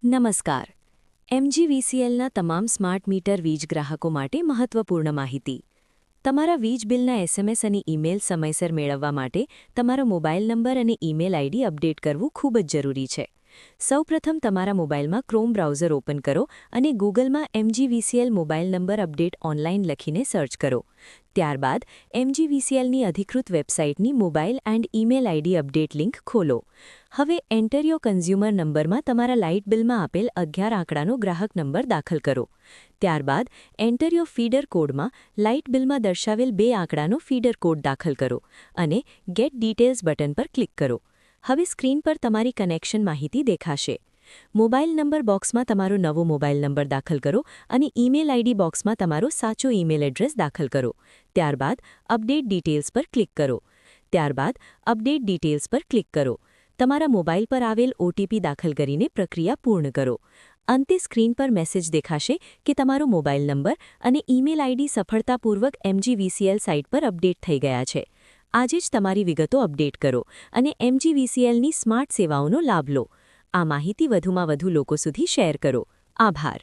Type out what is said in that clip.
નમસ્કાર. એમજીવીસીએલના તમામ smart meter વીજ ગ્રાહકો માટે મહત્વપૂર્ણ માહિતી. તમારા વીજ બિલના એસએમએસ અને ઈમેલ સમયસર મેળવવા માટે તમારો મોબાઈલ નંબર અને ઈમેલ આઈડી અપડેટ કરવું ખૂબ જ જરૂરી છે. સૌપ્રથમ તમારા મોબાઈલમાં ક્રોમ બ્રાઉઝર ઓપન કરો અને ગૂગલમાં MGVCL mobile number update online લખીને સર્ચ કરો. ત્યારબાદ એમજીવીસીએલની અધિકૃત વેબસાઇટની mobile and email ID update link ખોલો. હવે એન્ટર યોર કન્ઝ્યુમર નંબરમાં તમારા લાઇટ બિલમાં આપેલ 11 આંકડાનો ગ્રાહક નંબર દાખલ કરો. ત્યારબાદ એન્ટર યોર ફીડર કોડમાં લાઇટ બિલમાં દર્શાવેલ 2 આંકડાનો ફીડર કોડ દાખલ કરો અને ગેટ ડિટેલ્સ બટન પર ક્લિક કરો. હવે સ્ક્રીન પર તમારી કનેક્શન માહિતી દેખાશે. મોબાઈલ નંબર બોક્સમાં તમારો નવો મોબાઈલ નંબર દાખલ કરો અને ઈમેલ આઈડી બોક્સમાં તમારો સાચો ઈમેલ એડ્રેસ દાખલ કરો. ત્યારબાદ અપડેટ ડિટેલ્સ પર ક્લિક કરો. તમારા મોબાઈલ પર આવેલ ઓટીપી દાખલ કરીને પ્રક્રિયા પૂર્ણ કરો. અંતે સ્ક્રીન પર મેસેજ દેખાશે કે તમારો મોબાઈલ નંબર અને ઈમેલ આઈડી સફળતાપૂર્વક એમજીવીસીએલ સાઇટ પર અપડેટ થઈ ગયા છે. આજે જ તમારી વિગતો અપડેટ કરો અને એમજીવીસીએલની સ્માર્ટ સેવાઓનો લાભ લો. આ માહિતી વધુમાં વધુ લોકો સુધી શેર કરો. આભાર.